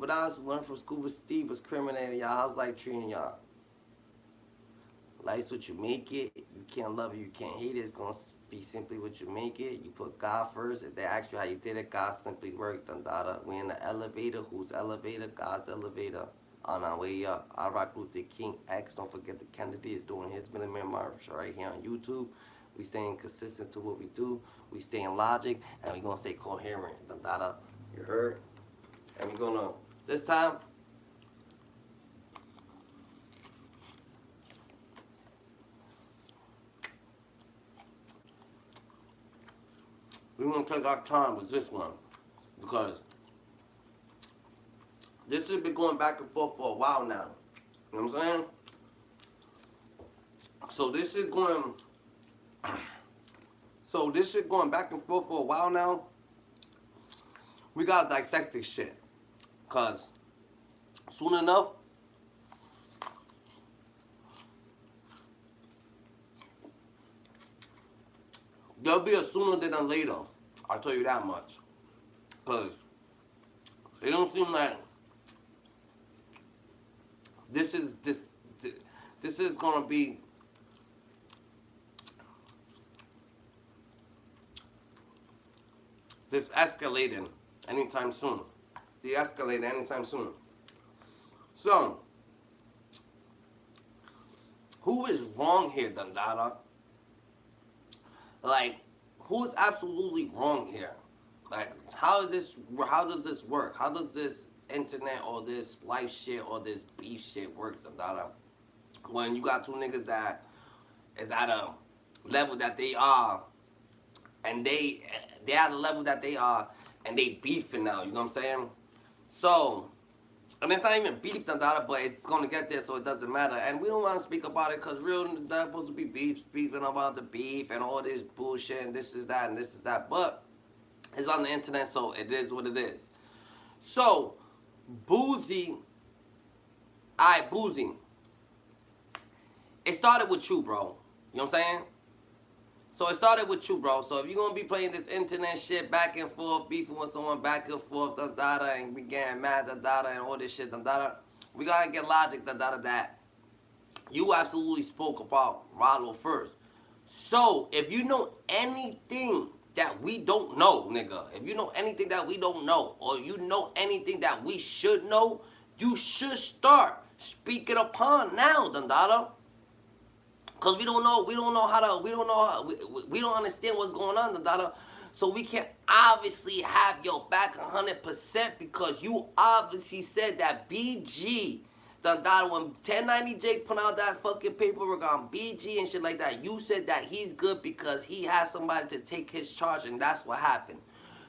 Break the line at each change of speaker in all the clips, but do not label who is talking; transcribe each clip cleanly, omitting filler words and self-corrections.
Scuba Dives, learn from Scuba Steve was criminating y'all. How's life treating y'all? Life's what you make it. You can't love it, you can't hate it. It's gonna be simply what you make it. You put God first. If they ask you how you did it, God simply worked. Dada. We in the elevator. Who's elevator? God's elevator. On our way up. I rock Luther King X. Don't forget the Kennedy is doing his Million Man March right here on YouTube. We staying consistent to what we do. We stay in logic, and we gonna stay coherent. Dada. You heard? And we're gonna this time. We want to take our time with this one because this has been going back and forth for a while now. You know what I'm saying? So this is going back and forth for a while now. We gotta dissect this shit. Cause soon enough, there'll be a sooner than a later. I'll tell you that much. Cause it don't seem like this is gonna be this escalating anytime soon. De-escalating anytime soon. So, who is wrong here, Dandada? Like, who is absolutely wrong here? Like, how does this work? How does this internet or this life shit or this beef shit work, Dandada? When you got two niggas that is at a level that they are, and they at a level that they are, and they beefing now. You know what I'm saying? So, and it's not even beef, but it's gonna get there, so it doesn't matter. And we don't want to speak about it because real not supposed to be speaking about the beef and all this bullshit and this is that and this is that. But it's on the internet, so it is what it is. So, Boosie, Boosie. It started with you, bro. You know what I'm saying? So it started with you, bro. So if you're gonna be playing this internet shit back and forth, beefing with someone back and forth, and we getting mad, and all this shit, we gotta get logic, that you absolutely spoke about Ralo first. So if you know anything that we don't know, nigga, if you know anything that we don't know, or you know anything that we should know, you should start speaking upon now, Dandada. Cause we don't know how to, we don't understand what's going on, Dandada. So we can obviously have your back 100% because you obviously said that BG, Dandada, when 1090 Jake put out that fucking paperwork on BG and shit like that, you said that he's good because he has somebody to take his charge, and that's what happened.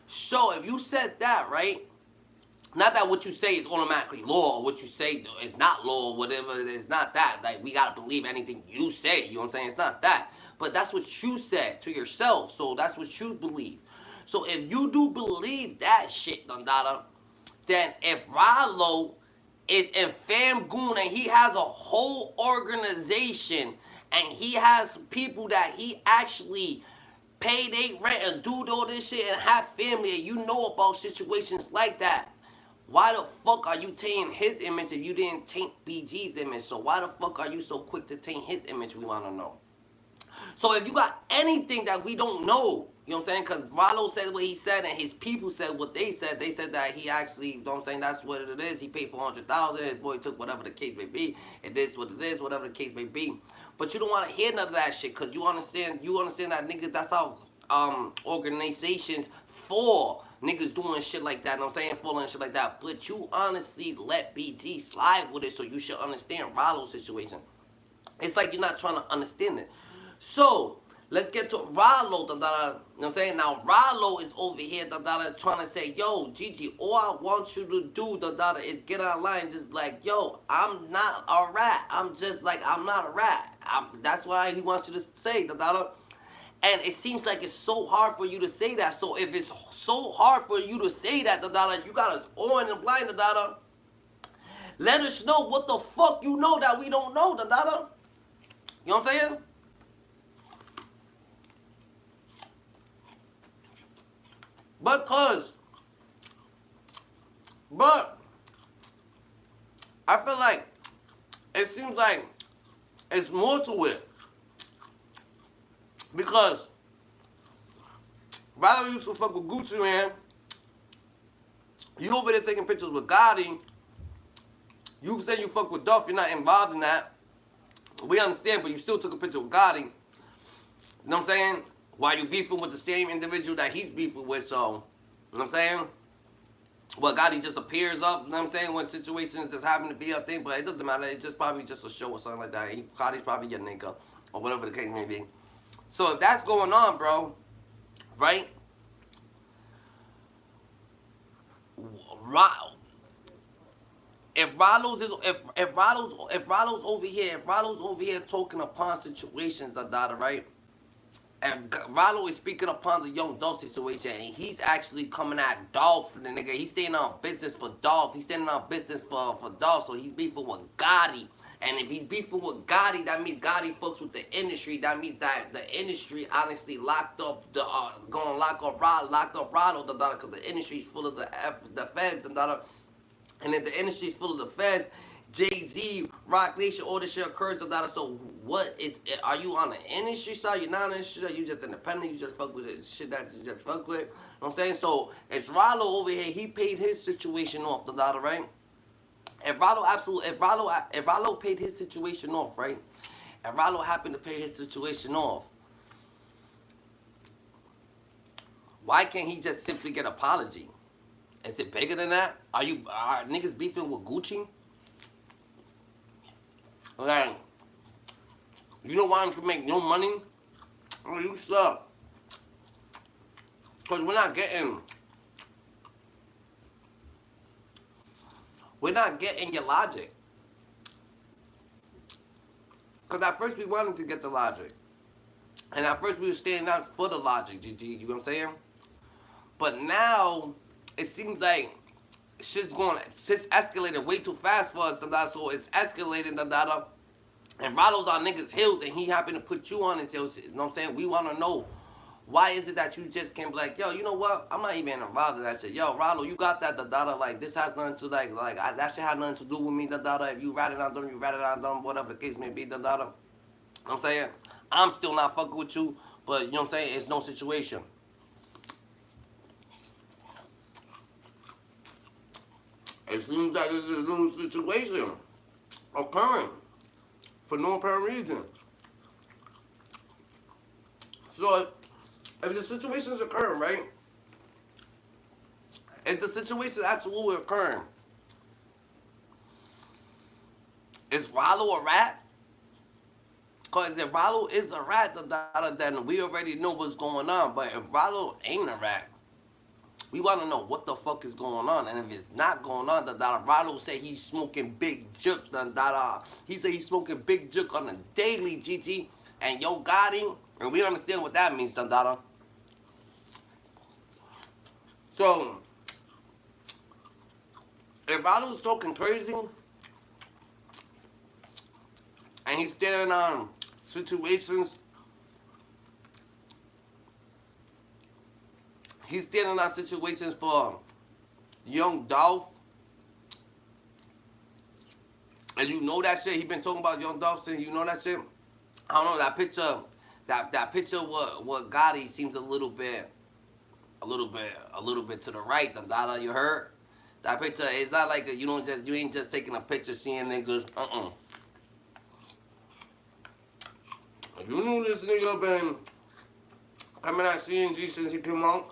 So if you said that, right? Not that what you say is automatically law, or what you say is not law, or whatever. It's not that. Like, we gotta believe anything you say. You know what I'm saying? It's not that. But that's what you said to yourself. So that's what you believe. So if you do believe that shit, Dandada, then if Ralo is in Famgoon and he has a whole organization and he has people that he actually pay their rent and do all this shit and have family, and you know about situations like that, why the fuck are you tainting his image if you didn't taint BG's image? So why the fuck are you so quick to taint his image, we want to know. So if you got anything that we don't know, you know what I'm saying? Because Ralo said what he said and his people said what they said. They said that he actually, you know what I'm saying, that's what it is. He paid $400,000. His boy took whatever the case may be. It is what it is, whatever the case may be. But you don't want to hear none of that shit because you understand that niggas, that's how organizations for niggas doing shit like that, you know what I'm saying, falling shit like that. But you honestly let BG slide with it, so you should understand Ralo's situation. It's like you're not trying to understand it. So, let's get to Ralo, you know what I'm saying? Now, Ralo is over here, trying to say, yo, Gigi, all I want you to do, is get online and just be like, yo, I'm not a rat. I'm just like, I'm not a rat. That's why he wants you to say, And it seems like it's so hard for you to say that. So if it's so hard for you to say that, you got us on and blind, let us know what the fuck you know that we don't know, You know what I'm saying? But I feel like it seems like it's more to it because Ralo used to fuck with Gucci, man. You over there taking pictures with Gotti. You say you fuck with Duff, you're not involved in that. We understand, but you still took a picture with Gotti. You know what I'm saying? While you beefing with the same individual that he's beefing with, so, you know what I'm saying? Well, Gotti just appears up, you know what I'm saying, when situations just happen to be a thing, but it doesn't matter. It's just probably just a show or something like that. Gotti's probably your nigga, or whatever the case may be. So if that's going on, bro, right? Wow. If Rallo's over here talking upon situations, right? And Ralo is speaking upon the Young Dolph situation, and he's actually coming at Dolph, the nigga. He's standing on business for Dolph. He's standing on business for Dolph, so he's beefing with Gotti. And if he's beefing with Gotti, that means Gotti fucks with the industry. That means that the industry honestly locked up gonna lock up Ralo, because the industry's full of the feds, and if the industry's full of the feds, Jay-Z, Rock Nation, all this shit occurs. So what is, are you on the industry side? You're not on the industry side? You just independent? You just fuck with the shit that you just fuck with? You know what I'm saying? So it's Ralo over here. He paid his situation off, right? If Ralo paid his situation off, right? And Ralo happened to pay his situation off, why can't he just simply get an apology? Is it bigger than that? Are niggas beefing with Gucci? Like, you don't want him to make no money? Oh, you suck. Because we're not getting your logic. Because at first we wanted to get the logic. And at first we were standing out for the logic, GG, you know what I'm saying? But now, it seems like shit's escalating way too fast for us, so it's escalating, and Rallo's on niggas' heels, and he happened to put you on his heels, you know what I'm saying? We want to know, why is it that you just can't be like, yo, you know what, I'm not even involved in that shit. Yo, Ralo, you got that, like, this has nothing to, that shit had nothing to do with me, if you rat it on them, you rat it on them, whatever the case may be, you know what I'm saying? I'm still not fucking with you, but, you know what I'm saying, it's no situation. It seems like this is a new situation occurring for no apparent reason. So, if the situation is occurring, right? If the situation is absolutely occurring, is Ralo a rat? Because if Ralo is a rat, then we already know what's going on. But if Ralo ain't a rat, we want to know what the fuck is going on. And if it's not going on, Ralo say he's smoking big juk. He say he's smoking big juk on a daily, GG. And yo Gotti, and we understand what that means, So, if Ralo's talking crazy, and he's standing on situations, he's standing on situations for Young Dolph, and you know that shit. He been talking about Young Dolph since, you know that shit. I don't know, that picture. That picture what Gotti seems a little bit to the right. You heard? That picture, it's not like you ain't just taking a picture seeing niggas. If you knew this nigga been coming at CNG since he came out,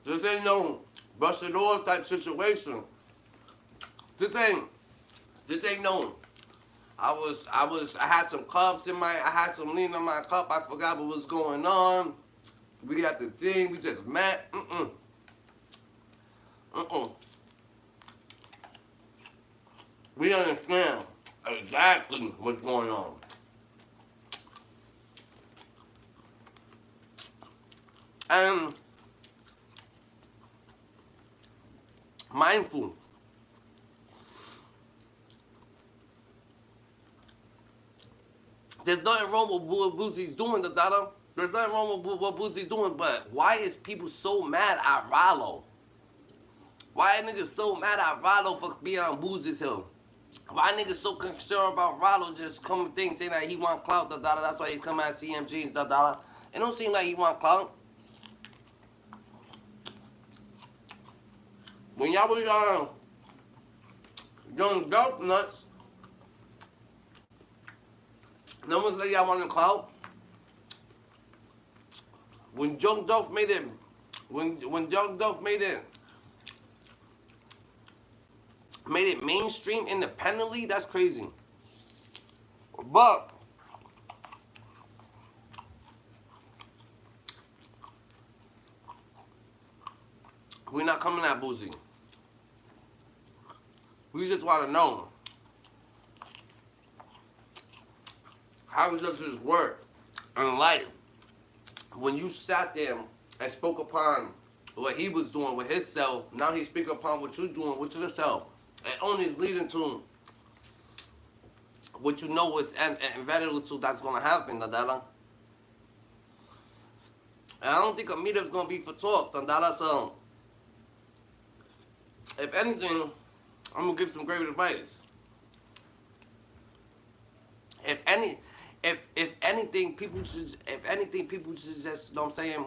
this ain't no busted off type situation. This ain't no. I had some cups I had some lean in my cup. I forgot what was going on. We got the thing. We just met. We understand exactly what's going on. And mindful. There's nothing wrong with what Boosie's doing, There's nothing wrong with what Boosie's doing, but why is people so mad at Ralo? Why niggas so mad at Ralo for being on Boosie's hill? Why niggas so concerned about Ralo just coming things saying that he want clout, that's why he's coming at CMG, It don't seem like he want clout. When y'all was young Dolph nuts, no one said y'all wanted clout. When Young Dolph made it, when Young Dolph made it mainstream independently, that's crazy. But we're not coming at Boosie. We just want to know how does this work in life when you sat there and spoke upon what he was doing with himself. Now he speak upon what you're doing with yourself. And only leading to what you know is inevitable to that's gonna happen, Dandala. And I don't think a meetup's gonna be for talk, Dandala. So if anything, I'm gonna give some great advice. If anything, people should just, you know what I'm saying,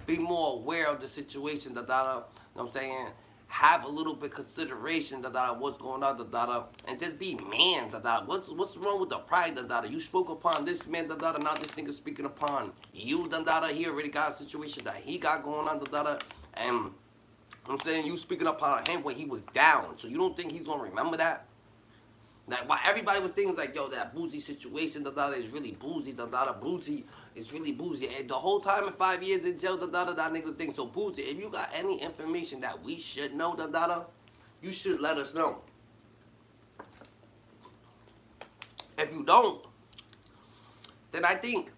be more aware of the situation, you know what I'm saying, have a little bit consideration, what's going on, and just be man, what's wrong with the pride, you spoke upon this man, now this nigga speaking upon you, he already got a situation that he got going on, and I'm saying you speaking upon him when he was down, so you don't think he's gonna remember that? Like, why everybody was thinking like, yo, that Boosie situation, is really Boosie, Boosie is really Boosie. And the whole time in 5 years in jail, that niggas think so. Boosie, if you got any information that we should know, you should let us know. If you don't, then I think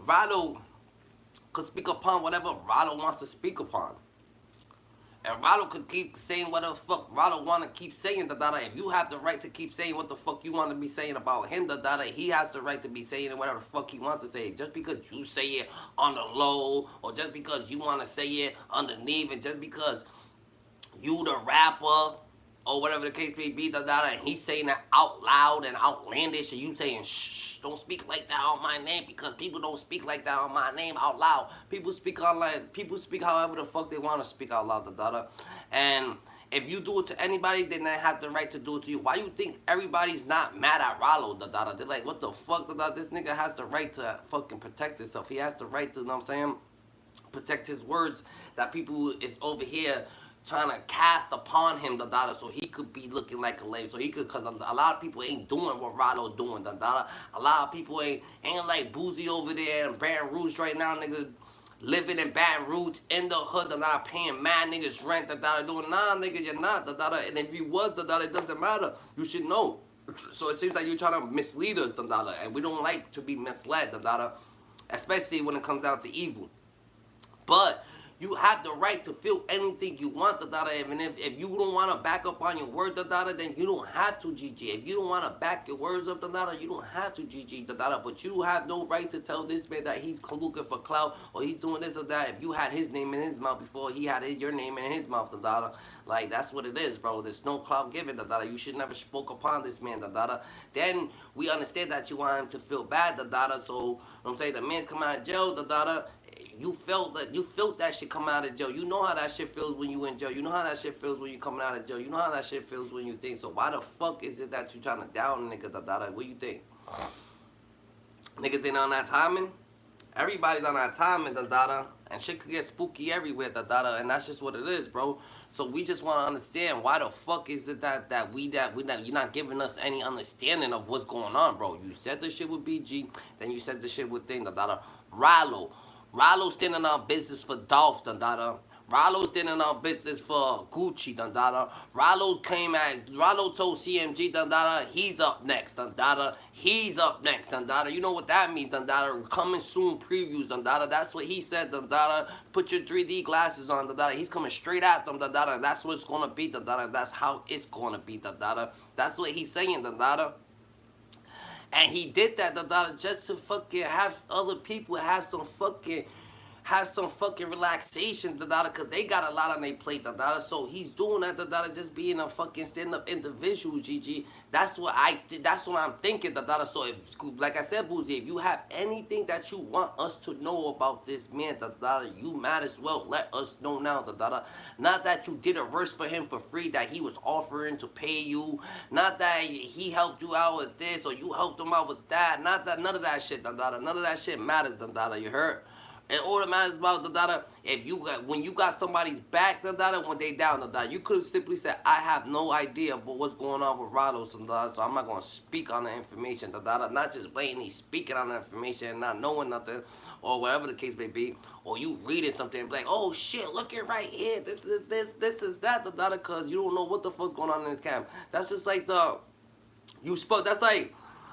Ralo could speak upon whatever Ralo wants to speak upon. And Ralo could keep saying whatever fuck Ralo want to keep saying, If you have the right to keep saying what the fuck you want to be saying about him, he has the right to be saying whatever the fuck he wants to say. Just because you say it on the low, or just because you want to say it underneath, and just because you the rapper, or whatever the case may be, and he's saying that out loud and outlandish, and you saying, shh, don't speak like that on my name, because people don't speak like that on my name out loud. People speak however the fuck they want to speak out loud, And if you do it to anybody, then they have the right to do it to you. Why you think everybody's not mad at Ralo, They're like, what the fuck, This nigga has the right to fucking protect himself. He has the right to, you know what I'm saying, protect his words that people is over here trying to cast upon him, so he could be looking like a lame. So he could, because a lot of people ain't doing what Ralo doing, A lot of people ain't like Boosie over there in Baton Rouge right now, niggas living in Baton Rouge in the hood, paying mad niggas rent, doing, nah, nigga, you're not, And if you was, it doesn't matter. You should know. So it seems like you're trying to mislead us, and we don't like to be misled, especially when it comes down to evil. But you have the right to feel anything you want, and if you don't want to back up on your word, then you don't have to, GG. If you don't want to back your words up, you don't have to, GG, but you have no right to tell this man that he's looking for clout, or he's doing this or that, if you had his name in his mouth before he had your name in his mouth, Like, that's what it is, bro. There's no clout given, You should never spoke upon this man, Then we understand that you want him to feel bad, so, I'm saying, the man come out of jail, you felt that shit come out of jail. You know how that shit feels when you in jail. You know how that shit feels when you coming out of jail. You know how that shit feels when you think. So why the fuck is it that you trying to down nigga, What you think? Niggas ain't on that timing? Everybody's on that timing, and shit could get spooky everywhere, and that's just what it is, bro. So we just want to understand why the fuck is it that you're not giving us any understanding of what's going on, bro. You said the shit with BG, then you said the shit with thing, Ralo standing on business for Dolph, Ralo standing on business for Gucci, Ralo told CMG, he's up next, he's up next, You know what that means, coming soon previews, That's what he said, Put your 3D glasses on, He's coming straight at them, And that's what it's gonna be, That's how it's gonna be, That's what he's saying, And he did that, just to fucking have other people have have some fucking relaxation, because they got a lot on their plate, so he's doing that, just being a fucking stand-up individual, GG. That's what I'm thinking, so if, like I said, Boosie, if you have anything that you want us to know about this man, you might as well let us know now, not that you did a verse for him for free, that he was offering to pay you, not that he helped you out with this, or you helped him out with that, not that, none of that shit, none of that shit matters, you heard? And all that matters about if you got, when you got somebody's back, when they down, you could have simply said, I have no idea about what's going on with Ralo, so I'm not gonna speak on the information, not just blatantly speaking on the information and not knowing nothing, or whatever the case may be, or you reading something and be like, oh shit, look at right here, this is that, because you don't know what the fuck's going on in this camp. That's just like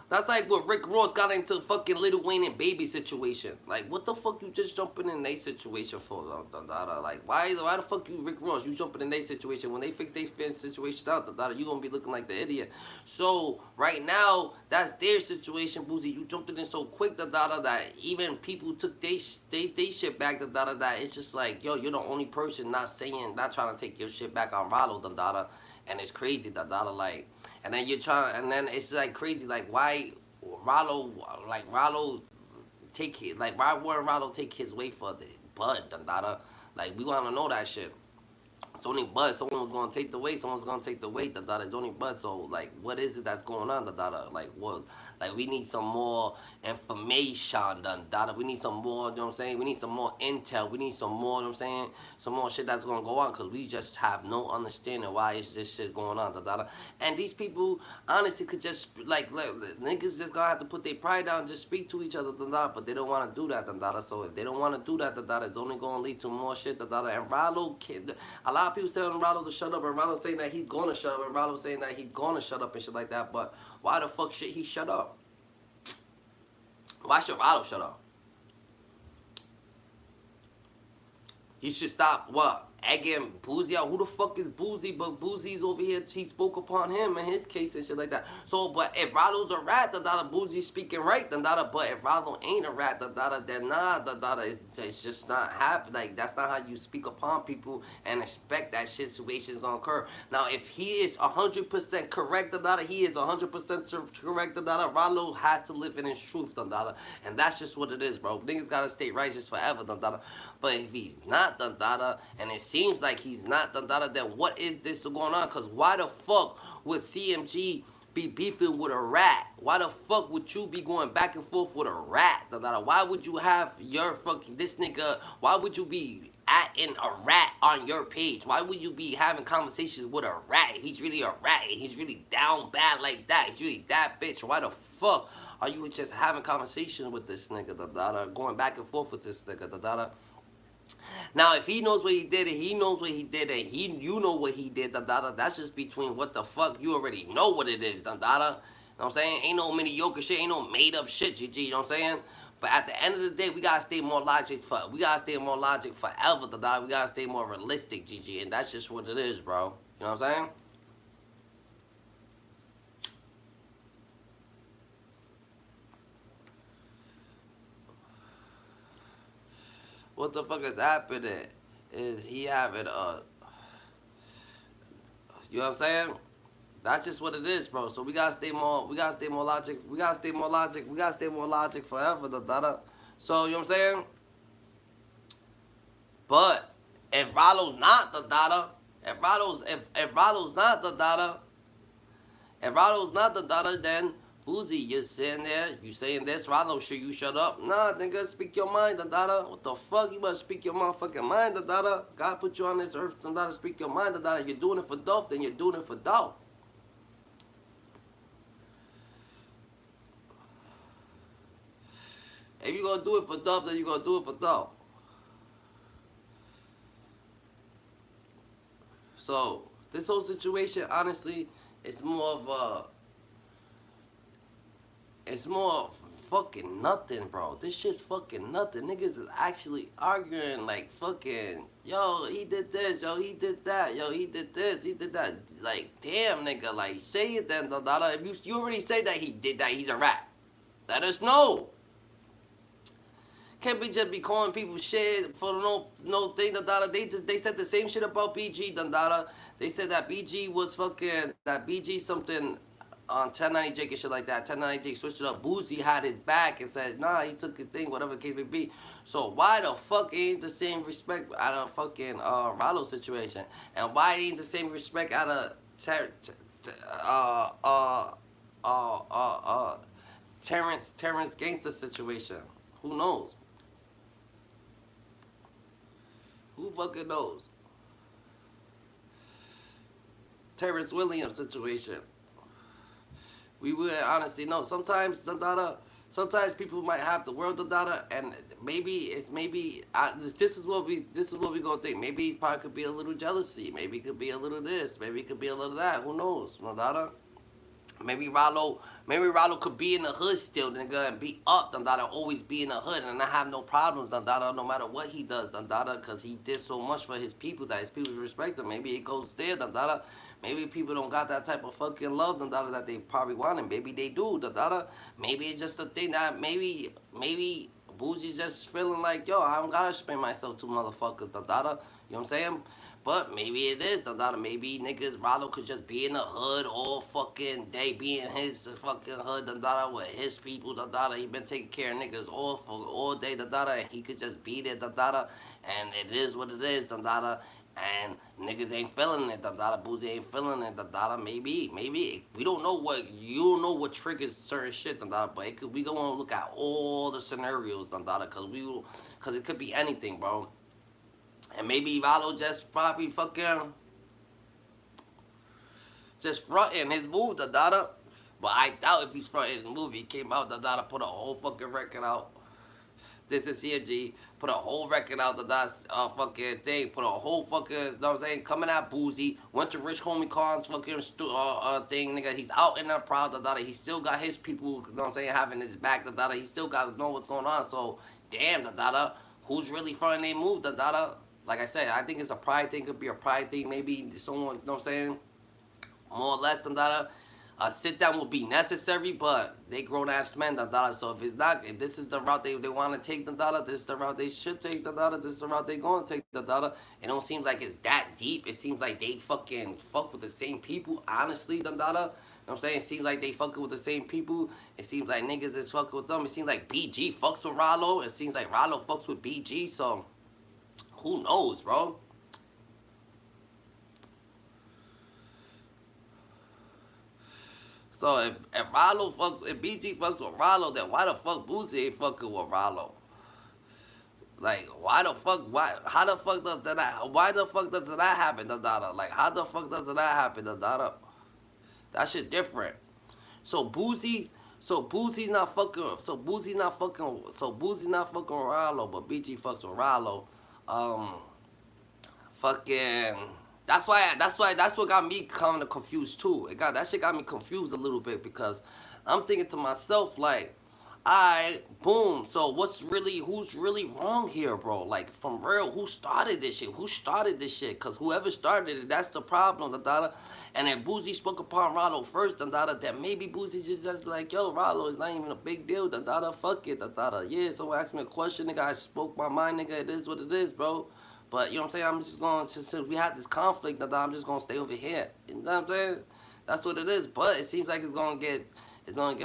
that's like what Rick Ross got into fucking Lil Wayne and Baby situation. Like, what the fuck you just jumping in their situation for? Like, why the fuck you Rick Ross? You jumping in their situation. When they fix their situation out, you gonna be looking like the idiot. So, right now, that's their situation, Boosie. You jumped in so quick, that even people took they shit back, that it's just like, yo, you're the only person not trying to take your shit back on Ralo, and it's crazy, like, and then you're trying, and then it's like crazy, like, why Ralo take it, like, why wouldn't Ralo take his way for the bud, like, we want to know that shit. It's only bud. Someone was gonna take the weight. Someone's gonna take the weight. It's only bud. So like, what is it that's going on? Like what? Like we need some more information. We need some more. You know what I'm saying? We need some more intel. We need some more. You know what I'm saying? Some more shit that's gonna go on, because we just have no understanding why is this shit going on. And these people honestly could just like niggas just gonna have to put their pride down and just speak to each other. But they don't want to do that. So if they don't want to do that, it's only gonna lead to more shit. And Ralo, a lot of people telling Ralo to shut up, and Ralo saying that he's gonna shut up, and Ralo saying that he's gonna shut up and shit like that. But why the fuck should he shut up? Why should Ralo shut up? He should stop what? Egging Boosie out. Who the fuck is Boosie? But Boosie's over here. He spoke upon him in his case and shit like that. So, but if Ralo's a rat, Boosie's speaking right, but if Ralo ain't a rat, then nah, it's just not happening. Like, that's not how you speak upon people and expect that situation's gonna occur. Now, if he is 100% correct, he is 100% correct, Ralo has to live in his truth, and that's just what it is, bro. Niggas gotta stay righteous forever, But if he's not, and it seems like he's not, then what is this going on? Because why the fuck would CMG be beefing with a rat? Why the fuck would you be going back and forth with a rat? Why would you have your fucking, this nigga, why would you be atting a rat on your page? Why would you be having conversations with a rat? He's really a rat. He's really down bad like that. He's really that bitch. Why the fuck are you just having conversations with this nigga, going back and forth with this nigga, Now, if he knows what he did, and he knows what he did, and you know what he did, that's just between what the fuck. You already know what it is, You know what I'm saying? Ain't no mediocre shit, ain't no made up shit, GG, you know what I'm saying? But at the end of the day, we gotta stay more logic forever, We gotta stay more realistic, GG, and that's just what it is, bro. You know what I'm saying? What the fuck is happening? Is he having you know what I'm saying? That's just what it is, bro. So we gotta stay more logic. We gotta stay more logic forever, So you know what I'm saying? But if Ralo's not if Ralo's not the then Boosie, you're sitting there, you saying this, Ralo, should you shut up? Nah, nigga, speak your mind, What the fuck? You better speak your motherfucking mind, God put you on this earth, speak your mind, You're doing it for dope, then you're doing it for dope. If you're gonna do it for dope, then you're gonna do it for dope. So, this whole situation, honestly, it's more of it's more fucking nothing, bro. This shit's fucking nothing. Niggas is actually arguing like fucking, yo, he did this, yo, he did that, yo, he did this, he did that. Like, damn, nigga, like, say it then, If you already say that he did that, he's a rat. Let us know. can't be just be calling people shit for no thing. They said the same shit about BG. They said that BG was fucking that BG something on 1090 Jake and shit like that. 1090 Jake switched it up. Boosie had his back and said, nah, he took his thing, whatever the case may be. So why the fuck ain't the same respect out of fucking Ralo situation? And why ain't the same respect out of uh uh uh uh uh Terrence Gangster situation? Who knows? Who fucking knows? Terrence Williams situation. We would honestly know. Sometimes people might have the world of data, and this is what we gonna think. Maybe it probably could be a little jealousy. Maybe it could be a little this. Maybe it could be a little that. Who knows? No data. Maybe Ralo could be in the hood still, nigga, and be up, Dandada, always be in the hood, and I have no problems, Dandada, no matter what he does, Dandada, because he did so much for his people that his people respect him. Maybe it goes there, Dandada. Maybe people don't got that type of fucking love, Dandada, that they probably want, and maybe they do, Dandada. Maybe it's just a thing that maybe Boogie's just feeling like, yo, I don't gotta spend myself to motherfuckers, Dandada. You know what I'm saying? But maybe it is, maybe niggas, Ralo could just be in the hood all fucking day, be in his fucking hood, with his people, he been taking care of niggas all day, and he could just be there, and it is what it is, and niggas ain't feeling it, Boozy ain't feeling it, maybe, we don't know you don't know what triggers certain shit, but we gonna look at all the scenarios, cause it could be anything, bro. And maybe Ralo just probably fucking just fronting his move, But I doubt if he's fronting his move. He came out, put a whole fucking record out. This is CFG, put a whole record out, fucking thing, put a whole fucking, you know what I'm saying, coming at Boozy, went to Rich Homie Khan's fucking thing, nigga. He's out in that proud, He still got his people, you know what I'm saying, having his back, He still got to know what's going on. So, damn, who's really fronting their move, Like I said, I think it's a pride thing. Could be a pride thing. Maybe someone, you know what I'm saying, more or less than that. A sit down will be necessary, but they grown ass men, So if this is the route they want to take, this is the route they should take, this is the route they going to take, It don't seem like it's that deep. It seems like they fucking fuck with the same people, honestly, You know what I'm saying? It seems like they fucking with the same people. It seems like niggas is fucking with them. It seems like BG fucks with Ralo. It seems like Ralo fucks with BG, so who knows, bro? So if BG fucks with Ralo, then why the fuck Boosie ain't fucking with Ralo? Like, how the fuck does that happen, Like, how the fuck does that happen, That shit different. So Boosie's not fucking, with Ralo, but BG fucks with Ralo. Fucking that's what got me kind of confused too. That shit got me confused a little bit because I'm thinking to myself like, alright, boom. So who's really wrong here, bro? Like from real, who started this shit? Cause whoever started it, that's the problem, And then Boozy spoke upon Ralo first, that maybe Boozy just like, yo, Ralo is not even a big deal, fuck it, Yeah, someone asked me a question, nigga, I spoke my mind, nigga, it is what it is, bro. But, you know what I'm saying, I'm just going to, since we had this conflict, I'm just going to stay over here. You know what I'm saying? That's what it is. But it seems like it's going to get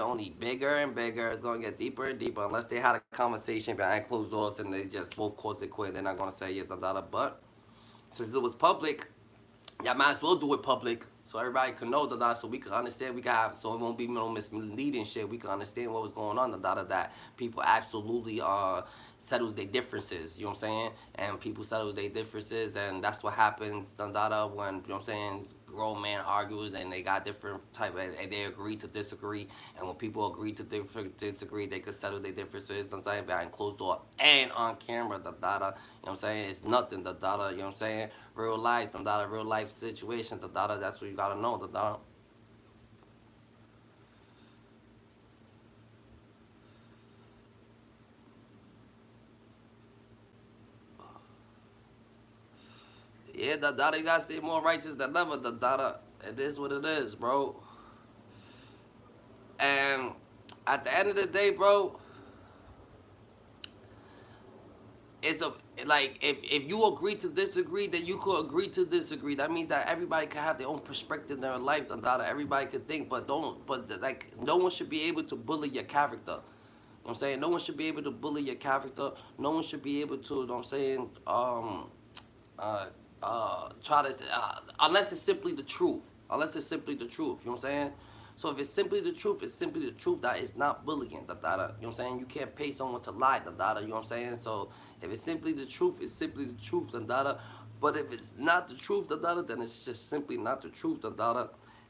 only bigger and bigger. It's going to get deeper and deeper unless they had a conversation behind closed doors and they just both calls it quit. They're not going to say, yeah, But since it was public, y'all might as well do it public so everybody can know, so we can understand, so it won't be no misleading shit. We can understand what was going on, that people absolutely settles their differences, you know what I'm saying? And people settle their differences, and that's what happens, when, you know what I'm saying, grown man argues and they got different type of, and they agree to disagree, and when people agree to disagree, they could settle their differences, you know what I'm saying, behind closed door and on camera, you know what I'm saying? It's nothing, you know what I'm saying? Real life, real life situations, that's what you gotta know, Yeah, you gotta stay more righteous than ever, It is what it is, bro. And at the end of the day, bro, it's a like if you agree to disagree, then you could agree to disagree. That means that everybody can have their own perspective in their life, that everybody could think, but don't but like no one should be able to bully your character. You know what I'm saying? No one should be able to bully your character. No one should be able to, you know what I'm saying, uh, try to, unless it's simply the truth. Unless it's simply the truth, you know what I'm saying? So if it's simply the truth, it's simply the truth. That is not bullying, you know what I'm saying? You can't pay someone to lie, you know what I'm saying? So if it's simply the truth, it's simply the truth, but if it's not the truth, then it's just simply not the truth,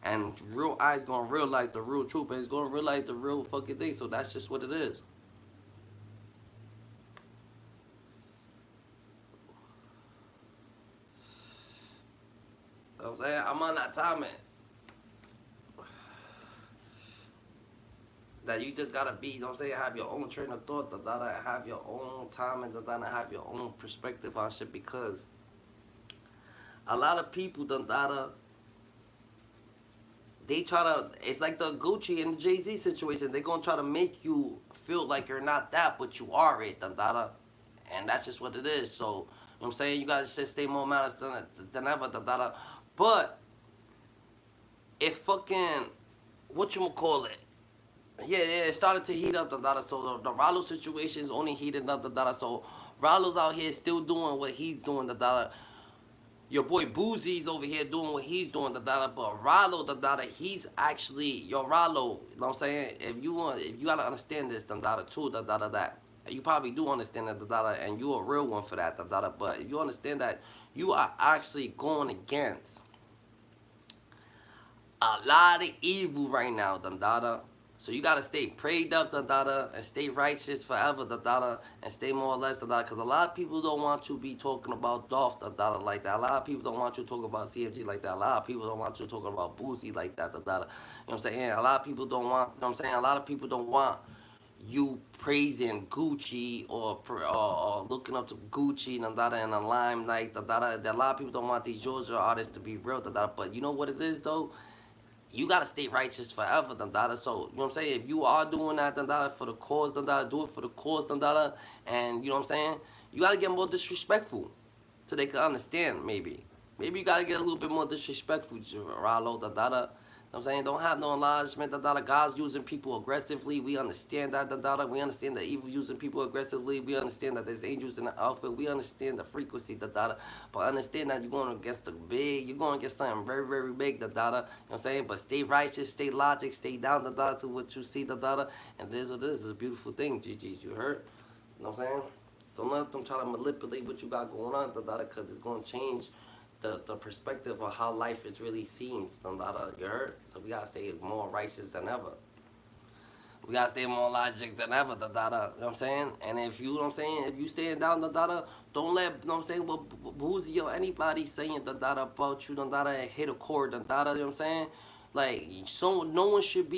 and real eyes gonna realize the real truth, and it's gonna realize the real fucking thing. So that's just what it is. You know what I'm saying? I'm on that time, man. That you just gotta be, you know what I'm saying, have your own train of thought, have your own time, and have your own perspective on shit, because a lot of people, they try to, it's like the Gucci and the Jay-Z situation. They gonna try to make you feel like you're not that, but you are it, and that's just what it is. So, you know what I'm saying, you gotta just stay more honest than ever, but it fucking, what you call it, yeah, it started to heat up, so the Ralo situation is only heating up, so Ralo's out here still doing what he's doing, your boy Boosie's over here doing what he's doing, but Ralo, he's actually, yo, Ralo, you know what I'm saying? If you gotta understand this, too, that. You probably do understand that, and you a real one for that, but if you understand that you are actually going against a lot of evil right now, So you gotta stay prayed up, and stay righteous forever, and stay more or less, because a lot of people don't want to be talking about Dolph, like that. A lot of people don't want you talking about CFG like that. A lot of people don't want you talking about Boosie like that, You know what I'm saying? A lot of people don't want, you know what I'm saying? A lot of people don't want you praising Gucci or looking up to Gucci, in the limelight, A lot of people don't want these Georgia artists to be real, But you know what it is, though? You gotta stay righteous forever, So, you know what I'm saying? If you are doing that, for the cause, do it for the cause, and you know what I'm saying? You gotta get more disrespectful so they can understand, maybe. Maybe you gotta get a little bit more disrespectful, Ralo, You know what I'm saying? Don't have no enlargement, God's using people aggressively. We understand that, We understand that evil using people aggressively. We understand that there's angels in the outfit. We understand the frequency, But understand that you're going against the big, you're going against something very, very big, You know what I'm saying? But stay righteous, stay logic, stay down, to what you see, And this is what it is. It's a beautiful thing, GG's. You heard? You know what I'm saying? Don't let them try to manipulate what you got going on, because it's going to change the perspective of how life is really seems, you heard? So we gotta stay more righteous than ever. We gotta stay more logic than ever, You know what I'm saying? And if you know what I'm saying, if you staying down, don't let, you know what I'm saying, well, Boozy or anybody saying, about you, hit a chord, You know what I'm saying? Like, so no one should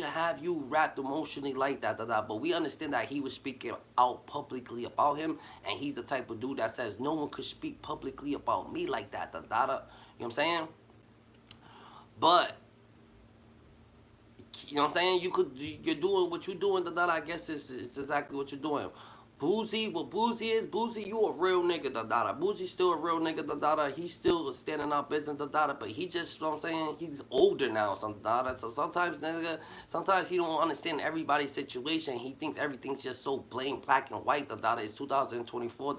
have you wrapped emotionally like that, But we understand that he was speaking out publicly about him, and he's the type of dude that says no one could speak publicly about me like that, You know what I'm saying? But you know what I'm saying? You're doing what you're doing, I guess it's exactly what you're doing. Boozy, what Boozy is, Boozy, you a real nigga, Boozy still a real nigga, He's still standing up business, but he just, you know what I'm saying, he's older now, so sometimes, nigga, sometimes he don't understand everybody's situation. He thinks everything's just so plain black and white, It's 2024,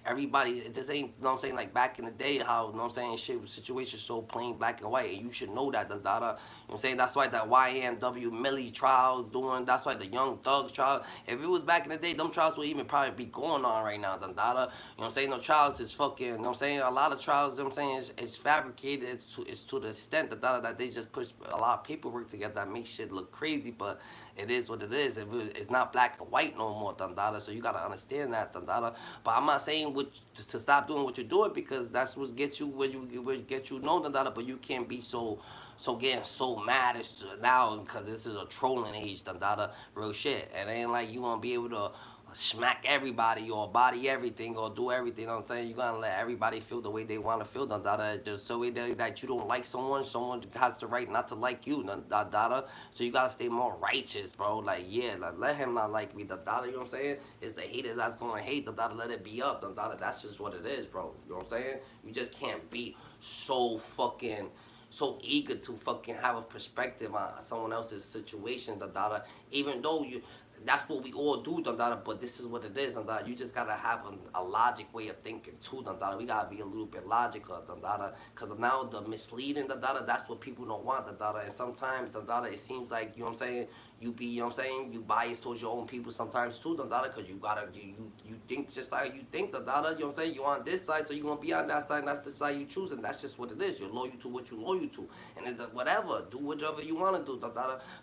everybody, this ain't, you know what I'm saying, like back in the day, how, you know what I'm saying, shit, situation so plain black and white, and you should know that, You know what I'm saying? That's why that YNW Millie trial that's why the Young Thugs trial, if it was back in the day, them trials would even probably be going on right now, You know what I'm saying? No trials is fucking, you know what I'm saying? A lot of trials, you know what I'm saying, is fabricated. It's to the extent, that they just push a lot of paperwork together that makes shit look crazy, but it is what it is. It's not black and white no more, So you gotta understand that, But I'm not saying to stop doing what you're doing, because that's what gets you where you get you know, But you can't be so getting so mad as to now, because this is a trolling age, real shit. And it ain't like you gonna be able to smack everybody or body everything or do everything. You know what I'm saying? You gotta let everybody feel the way they want to feel. Just so that you don't like someone, someone has the right not to like you. So you gotta stay more righteous, bro. Like yeah, like, let him not like me. You know what I'm saying? It's the haters that's gonna hate. Let it be up. That's just what it is, bro. You know what I'm saying? You just can't be so fucking so eager to fucking have a perspective on someone else's situation, even though you that's what we all do, but this is what it is, you just gotta have a logic way of thinking too, we gotta be a little bit logical, because now the misleading, that's what people don't want, and sometimes, it seems like, you know what I'm saying, you know what I'm saying, you bias towards your own people sometimes too, because you think just like you think, you know what I'm saying, you on this side, so you're gonna be on that side, and that's the side you choose, and that's just what it is, you're loyal to what you're loyal to, and it's whatever, do whatever you wanna do,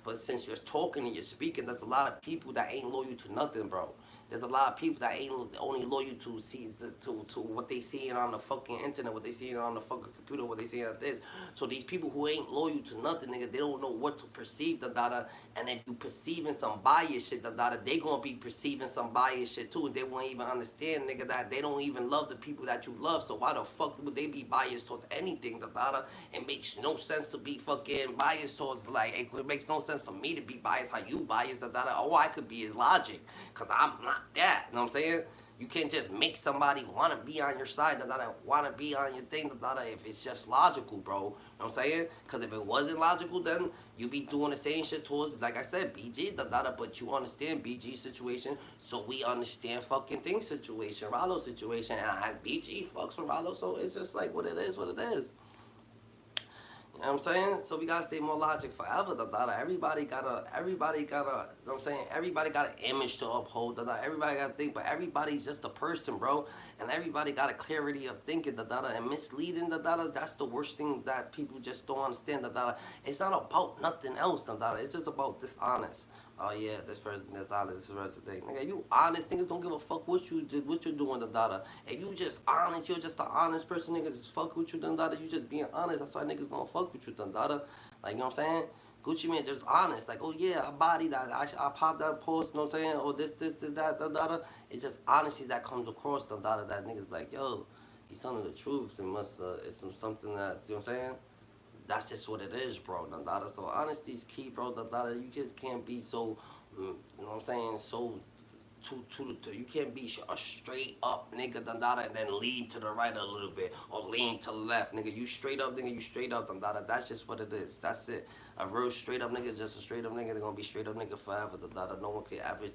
but since you're talking and you're speaking, there's a lot of people that ain't loyal to nothing, bro. There's a lot of people that ain't only loyal to what they seeing on the fucking internet, what they seeing on the fucking computer, what they seeing at this. So these people who ain't loyal to nothing, nigga, they don't know what to perceive, and if you perceiving some bias shit, they gonna be perceiving some bias shit too. They won't even understand, nigga, that they don't even love the people that you love. So why the fuck would they be biased towards anything, It makes no sense to be fucking biased towards, like, it makes no sense for me to be biased how you biased, All I could be is logic, cause I'm not that. You know what I'm saying? You can't just make somebody want to be on your side, want to be on your thing, if it's just logical, bro. You know what I'm saying? Because if it wasn't logical, then you be doing the same shit towards, like I said, BG, but you understand BG situation, so we understand fucking thing situation, Ralo situation, and as BG fucks with Ralo, so it's just like what it is, what it is. You know what I'm saying? So we gotta stay more logic forever, everybody gotta, you know what I'm saying? Everybody got an image to uphold, everybody gotta think, but everybody's just a person, bro. And everybody got a clarity of thinking, and misleading, that's the worst thing that people just don't understand, It's not about nothing else, it's just about dishonest. Oh yeah, this person, this honest, this person thing. Nigga, you honest, niggas don't give a fuck what you did, what you're doing, If you just honest, you're just an honest person, niggas just fuck with you, You just being honest, that's why niggas gonna fuck with you, Like, you know what I'm saying? Gucci man just honest, like, oh yeah, I body that, I popped that post, you know what I'm saying? Or this, that, It's just honesty that comes across, that niggas like, yo, he's telling the truth, it must, it's something that's, you know what I'm saying? That's just what it is, bro. So honesty's key, bro. You just can't be so, you know what I'm saying, so you can't be a straight up nigga, and then lean to the right a little bit or lean to the left, nigga. You straight up, nigga. You straight up, That's just what it is. That's it. A real straight up nigga is just a straight up nigga. They're gonna be straight up nigga forever, No one can ever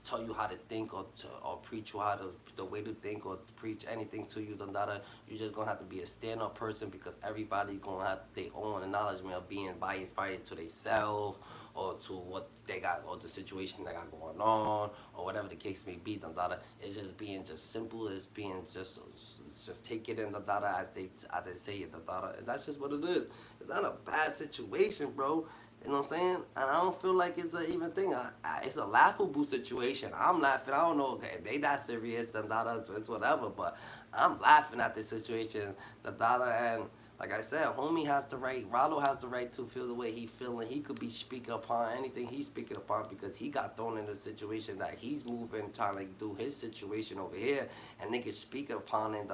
tell you how to think or preach you how to the way to think or preach anything to you, you just gonna have to be a stand-up person, because everybody's gonna have their own acknowledgement of being biased to themselves or to what they got or the situation they got going on or whatever the case may be, It's just being just simple, it's being just take it in as they say it, and that's just what it is. It's not a bad situation, bro. You know what I'm saying? And I don't feel like it's an even thing. It's a laughable situation. I'm laughing. I don't know, okay, if they that serious, then it's whatever. But I'm laughing at this situation. And like I said, homie has the right, Ralo has the right to feel the way he feeling. He could be speaking upon anything he's speaking upon, because he got thrown in a situation that he's moving, trying to do his situation over here, and niggas speaking upon it,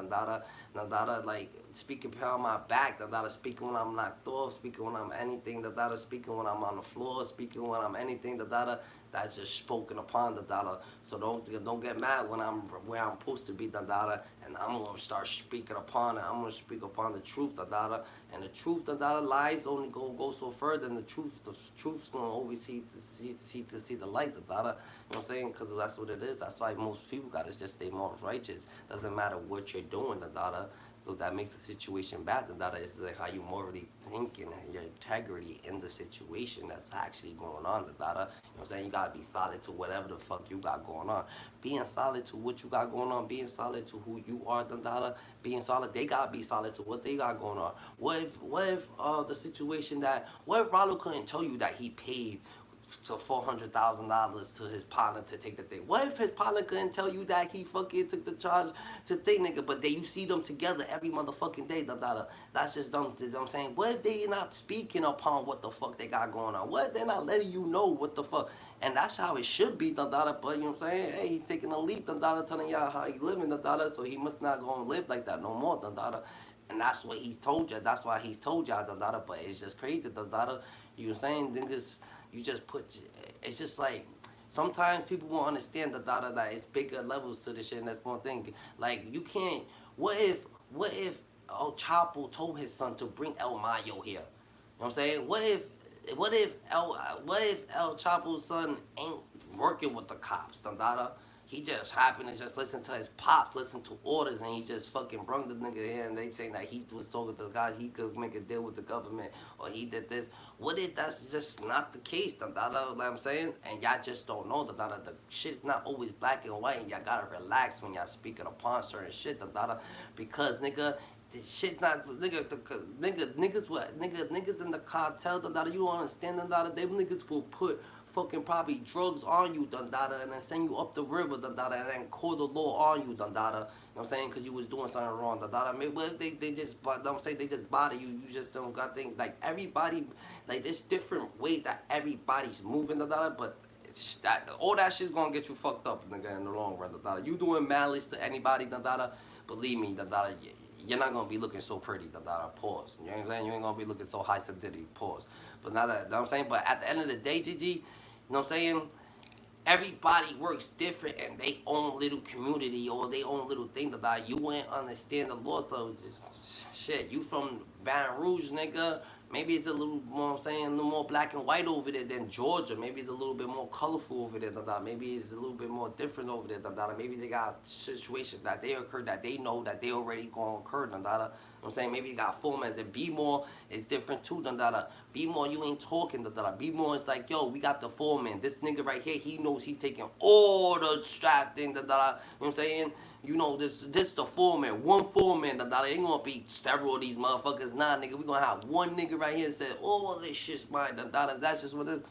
like speaking behind my back, speaking when I'm knocked off, speaking when I'm anything, speaking when I'm on the floor, speaking when I'm anything, that's just spoken upon, So don't get mad when I'm where I'm supposed to be, and I'm gonna start speaking upon it. I'm gonna speak upon the truth, and the truth, lies only go so further, and the truth's gonna always see the light, You know what I'm saying? Because that's what it is. That's why most people gotta just stay more righteous. Doesn't matter what you're doing, So that makes the situation bad. It's like how you morally think and your integrity in the situation that's actually going on. You know what I'm saying? You gotta be solid to whatever the fuck you got going on. Being solid to what you got going on, being solid to who you are, being solid, they gotta be solid to what they got going on. What if the situation what if Ralo couldn't tell you that he paid to $400,000 to his partner to take the thing. What if his partner couldn't tell you that he fucking took the charge to thing, nigga? But you see them together every motherfucking day. That's just dumb. You know what I'm saying? What if they not speaking upon what the fuck they got going on? What if they're not letting you know what the fuck? And that's how it should be, but you know what I'm saying? Hey, he's taking a leap, telling y'all how he living, so he must not go and live like that no more, and that's what he's told you. That's why he's told y'all, but it's just crazy, you know what I'm saying? Niggas, you just put, it's just like, sometimes people won't understand, that it's bigger levels to this shit, and that's one thing. Like, you can't, what if El Chapo told his son to bring El Mayo here? You know what I'm saying? What if El Chapo's son ain't working with the cops, He just happened to just listen to his pops, listen to orders, and he just fucking brung the nigga here, and they saying that he was talking to the guy, he could make a deal with the government, or he did this. What if that's just not the case, like I'm saying? And y'all just don't know, the shit's not always black and white, and y'all gotta relax when y'all speaking upon certain shit, because, nigga, this shit's not, niggas in the cartel, you don't understand, them niggas will put fucking probably drugs on you, and then send you up the river, and then call the law on you, you know what I'm saying? Because you was doing something wrong, Maybe they just, I'm saying, they just bother you, you just don't got things, like, everybody, like, there's different ways that everybody's moving, but all that shit's gonna get you fucked up, nigga, in the long run, You doing malice to anybody, believe me, you're not gonna be looking so pretty, pause. You know what I'm saying? You ain't gonna be looking so high sedity, pause. But now that, you know what I'm saying? But at the end of the day, GG, you know what I'm saying? Everybody works different in their own little community or their own little thing, you ain't understand the law, so it's just, shit, you from Baton Rouge, nigga, maybe it's a little, you know what I'm saying, a little more black and white over there than Georgia. Maybe it's a little bit more colorful over there, maybe it's a little bit more different over there, maybe they got situations that they occurred that they know that they already gonna occur, you know what I'm saying? Maybe you got formats, and B more is different too, B more, you ain't talking, B more is like, yo, we got the foreman. This nigga right here, he knows he's taking all the strap thing, you know what I'm saying? You know, this the foreman, one foreman, ain't gonna be several of these motherfuckers. Nah, nigga, we gonna have one nigga right here that said, oh, this shit's mine, that's just what it is.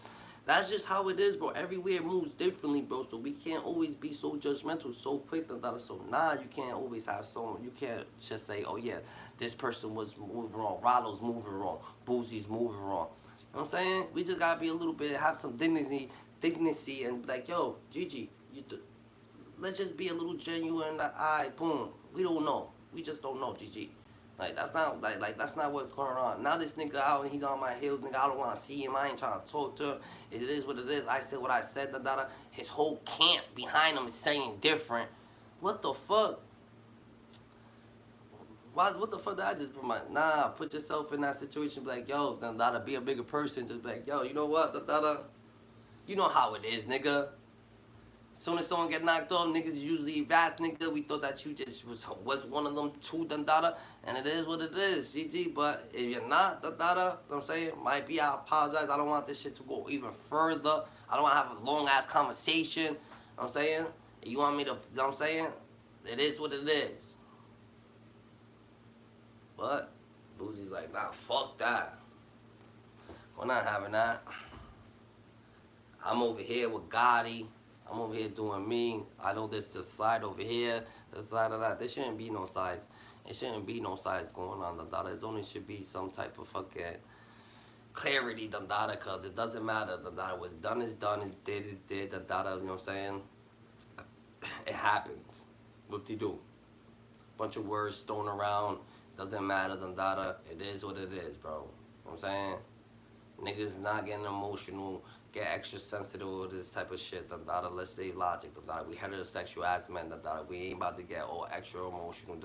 That's just how it is, bro. Everywhere moves differently, bro. So we can't always be so judgmental, so quick, So nah, you can't always have someone. You can't just say, oh yeah, this person was moving wrong. Ralo's moving wrong. Boosie's moving wrong. You know what I'm saying? We just gotta be a little bit, have some dignity, and be like, yo, Gigi, let's just be a little genuine. Alright, boom. We don't know. We just don't know, Gigi. Like that's not that's not what's going on. Now this nigga out, he's on my heels, nigga. I don't want to see him. I ain't trying to talk to him. It is what it is. I said what I said. His whole camp behind him is saying different. What the fuck? What the fuck did I just put my... Nah, put yourself in that situation. Be like, yo, be a bigger person. Just be like, yo, you know what? You know how it is, nigga. Soon as someone get knocked off, niggas usually vast, nigga. We thought that you just was one of them two, and it is what it is, GG. But if you're not, you know what I'm saying? Might be, I apologize. I don't want this shit to go even further. I don't want to have a long-ass conversation, you know what I'm saying? If you want me to, you know what I'm saying? It is what it is. But Boosie's like, nah, fuck that. We're not having that. I'm over here with Gotti. I'm over here doing me. I know this the side over here, the side of that. There shouldn't be no sides. There shouldn't be no sides going on, There only should be some type of fucking clarity, because it doesn't matter, What's done is done, it did, you know what I'm saying? It happens. Whoop-de-doo. Bunch of words thrown around, doesn't matter, It is what it is, bro. You know what I'm saying? Niggas not getting emotional, get extra sensitive with this type of shit, let's say logic, we heterosexual as men, we ain't about to get all extra emotional,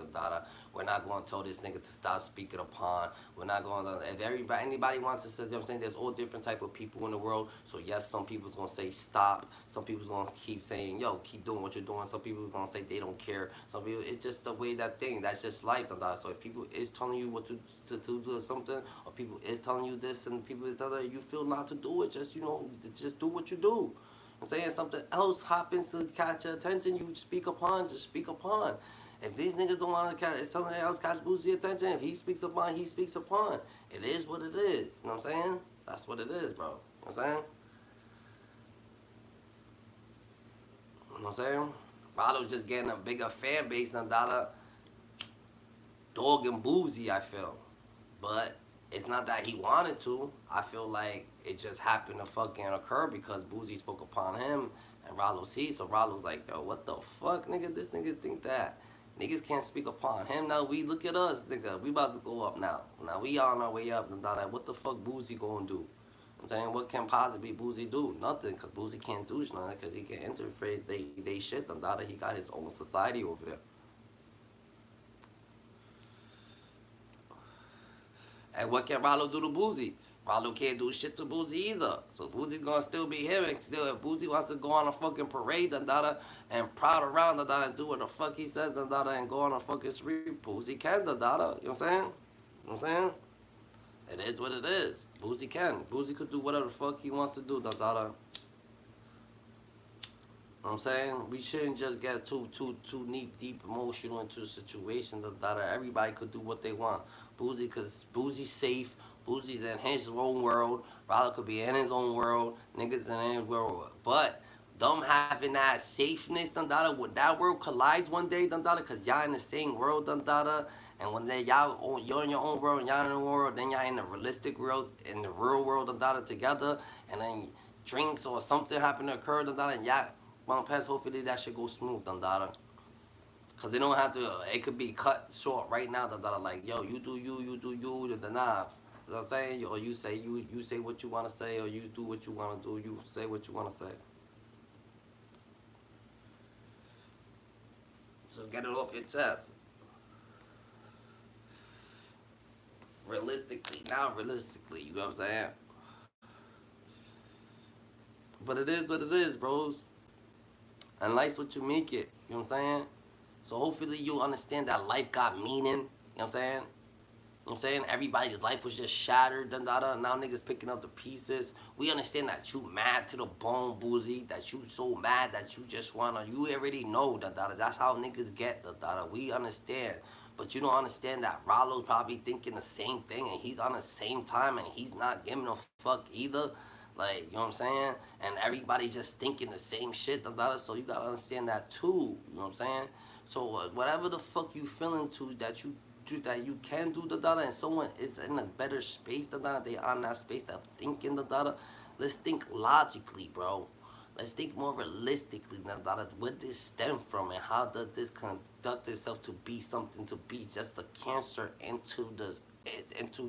we're not going to tell this nigga to stop speaking upon, we're not going to, if anybody wants to say, you know what I'm saying, there's all different type of people in the world, so yes, some people's going to say stop, some people's going to keep saying, yo, keep doing what you're doing, some people's going to say they don't care, some people, it's just the way that thing, that's just life, so if people is telling you what to do something, or people is telling you this, and people is telling you, you feel not to do it, just, you know, just do what you do. I'm saying something else happens to catch your attention, you speak upon, just speak upon. If these niggas don't want to catch, if something else catch Boosie's attention, if he speaks upon, he speaks upon. It is what it is. You know what I'm saying? That's what it is, bro. You know what I'm saying? You know what I'm saying? Ralo just getting a bigger fan base than Dada Dog and Boozy, I feel. But it's not that he wanted to. I feel like it just happened to fucking occur because Boozy spoke upon him and Ralo see. So Ralo's like, yo, what the fuck, nigga? This nigga think that niggas can't speak upon him. Now we look at us, nigga. We about to go up now. Now we on our way up. And like, what the fuck Boozy gonna do? I'm saying, what can possibly Boozy do? Nothing, because Boozy can't do nothing, because he can interfere they shit. And he got his own society over there. And what can Ralo do to Boozy? Ralo can't do shit to Boozy either. So Boozy's gonna still be him. And still, if Boozy wants to go on a fucking parade and proud around and do what the fuck he says and go on a fucking street, Boozy can you know what I'm saying? You know what I'm saying? It is what it is. Boozy can. Boozy could do whatever the fuck he wants to do, You know what I'm saying? We shouldn't just get too deep emotional into the situation. Everybody could do what they want. Boozy, cause Boozy's safe. Boozy's in his own world. Ralo could be in his own world. Niggas in his world. But them having that safeness, when that world collides one day, cause y'all in the same world, and when you're in your own world and y'all in the world, then y'all in the realistic world, in the real world, together, and then drinks or something happen to occur, and y'all one pass, hopefully that should go smooth, Cause they don't have to. It could be cut short right now, like, yo, you do you, nah. You know what I'm saying? Or you say what you wanna say, or you do what you wanna do, you say what you wanna say. So get it off your chest. Realistically, you know what I'm saying? But it is what it is, bros. And life's what you make it. You know what I'm saying? So hopefully you understand that life got meaning. You know what I'm saying? You know what I'm saying? Everybody's life was just shattered. Now niggas picking up the pieces. We understand that you mad to the bone, Boozy. That you so mad that you just wanna. You already know. That's how niggas get. We understand. But you don't understand that Rallo's probably thinking the same thing, and he's on the same time, and he's not giving a fuck either. Like, you know what I'm saying? And everybody's just thinking the same shit, so you gotta understand that too. You know what I'm saying? So whatever the fuck you feeling to that you can do, and someone is in a better space, they on that space of thinking, let's think logically, bro. Let's think more realistically, where this stem from and how does this conduct itself to be something to be just a cancer into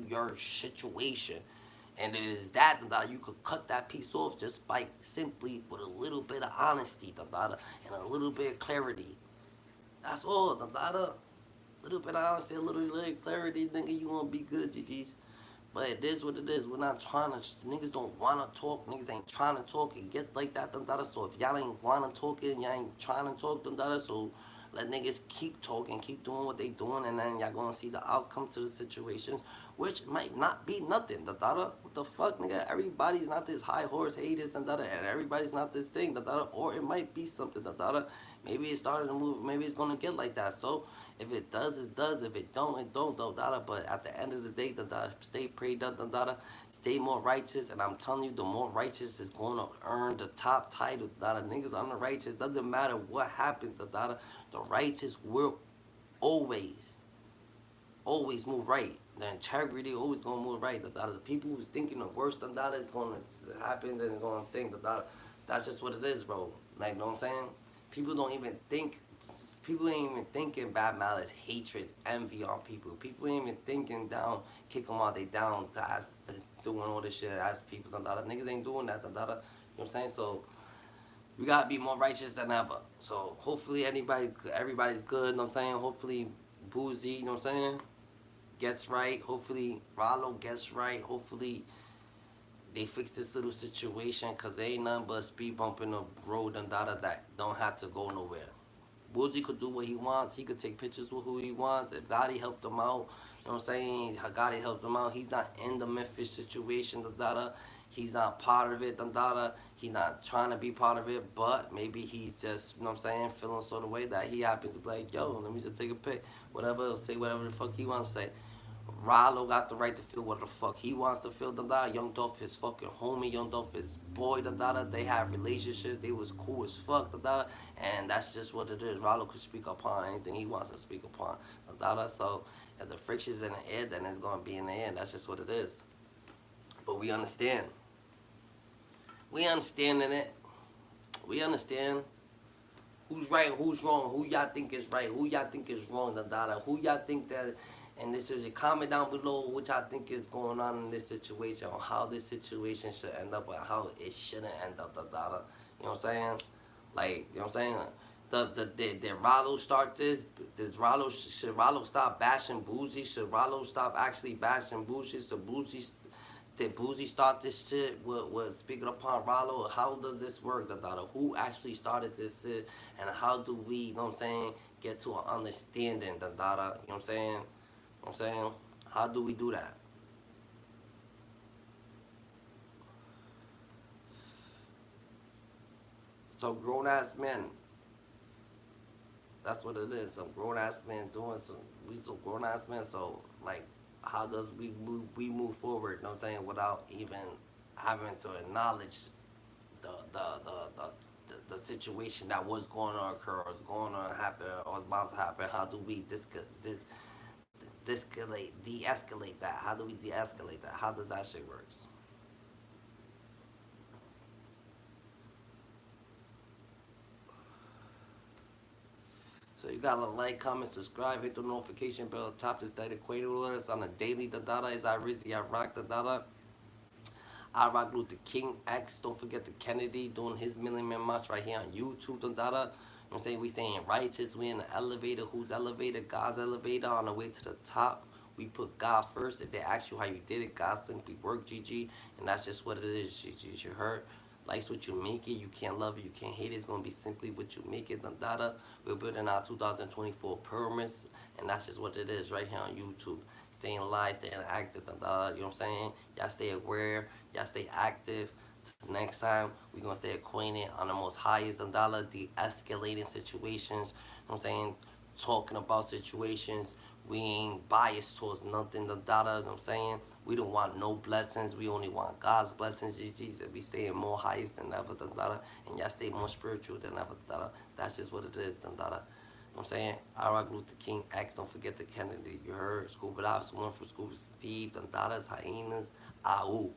your situation. And it is that you could cut that piece off just by simply with a little bit of honesty, and a little bit of clarity. That's all, A little bit of honesty, a little bit of clarity, nigga, you gonna be good, GG's. But it is what it is. We're not trying to. Niggas don't wanna talk. Niggas ain't trying to talk. It gets like that, So if y'all ain't wanna talk it, and y'all ain't trying to talk, So let niggas keep talking, keep doing what they doing, and then y'all gonna see the outcome to the situations, which might not be nothing, What the fuck, nigga? Everybody's not this high horse haters, and everybody's not this thing, Or it might be something, Maybe it started to move. Maybe it's gonna get like that. So if it does, it does. If it don't, it don't, But at the end of the day, stay prayed up, stay more righteous. And I'm telling you, the more righteous is going to earn the top title, Niggas unrighteous, doesn't matter what happens, The righteous will always, always move right. The integrity always gonna move right. The people who's thinking the worst, is gonna happen and it's gonna think that's just what it is, bro. Like, you know what I'm saying? People don't even think. People ain't even thinking bad malice, hatred, envy on people. People ain't even thinking down, kick them while they down, doing all this shit, ask people, Niggas ain't doing that, You know what I'm saying? So we gotta be more righteous than ever. So hopefully everybody's good, you know what I'm saying? Hopefully Boozy, you know what I'm saying, gets right. Hopefully Ralo gets right. Hopefully they fix this little situation, because there ain't nothing but a speed bump in the road that don't have to go nowhere. Boozy could do what he wants. He could take pictures with who he wants. If Gotti helped him out, you know what I'm saying? Gotti helped him out. He's not in the Memphis situation, He's not part of it, He's not trying to be part of it, but maybe he's just, you know what I'm saying, feeling sort of way that he happens to be like, yo, let me just take a pic. Whatever, say whatever the fuck he wants to say. Ralo got the right to feel what the fuck he wants to feel. Young Dolph his fucking homie. Young Dolph his boy. They have relationships. They was cool as fuck. And that's just what it is. Ralo could speak upon anything he wants to speak upon. So if the friction's in the air, then it's gonna be in the air. That's just what it is. But we understand. We understand in it. We understand who's right, who's wrong, who y'all think is right, who y'all think is wrong, who y'all think that, and this is a comment down below what y'all think is going on in this situation, or how this situation should end up, or how it shouldn't end up, You know what I'm saying? Like, you know what I'm saying? Did Ralo start this? Should Ralo stop bashing Boosie? Should Ralo stop actually bashing Boosie? Did Boosie start this shit with speaking upon Ralo? How does this work, Who actually started this shit? And how do we, you know what I'm saying, get to an understanding, You know what I'm saying? You know what I'm saying? How do we do that? So grown ass men, that's what it is. Some grown ass men doing some grown ass men. So like, how does we move forward? You know what I'm saying, without even having to acknowledge the the the the situation that was going to occur, or was going to happen, or was about to happen. How do we de-escalate that? How do we de-escalate that? How does that shit work? So you gotta like, comment, subscribe, hit the notification bell, tap this that equator with us on a daily. Is I Rizzy, I rock I rock Luther King X. Don't forget the Kennedy doing his Million Man March right here on YouTube. You know what I'm saying? We staying righteous. We in the elevator. Who's elevator? God's elevator. On the way to the top. We put God first. If they ask you how you did it, God simply worked, GG. And that's just what it is, GG. You heard? Life's what you make it. You can't love it. You can't hate it. It's going to be simply what you make it. We're building our 2024 pyramids. And that's just what it is right here on YouTube. Staying alive, staying active. You know what I'm saying? Y'all stay aware. Y'all stay active. Next time, we're going to stay acquainted on the most highest de-escalating situations. You know what I'm saying? Talking about situations. We ain't biased towards nothing. You know what I'm saying? We don't want no blessings. We only want God's blessings. Jesus, we stay more highest than ever. And y'all stay more spiritual than ever. That's just what it is. You know what I'm saying? I rock Luther King X. Don't forget the Kennedy. You heard? Scuba Dobbs, one for Scuba Steve. Dandadas, Hyenas. Ow.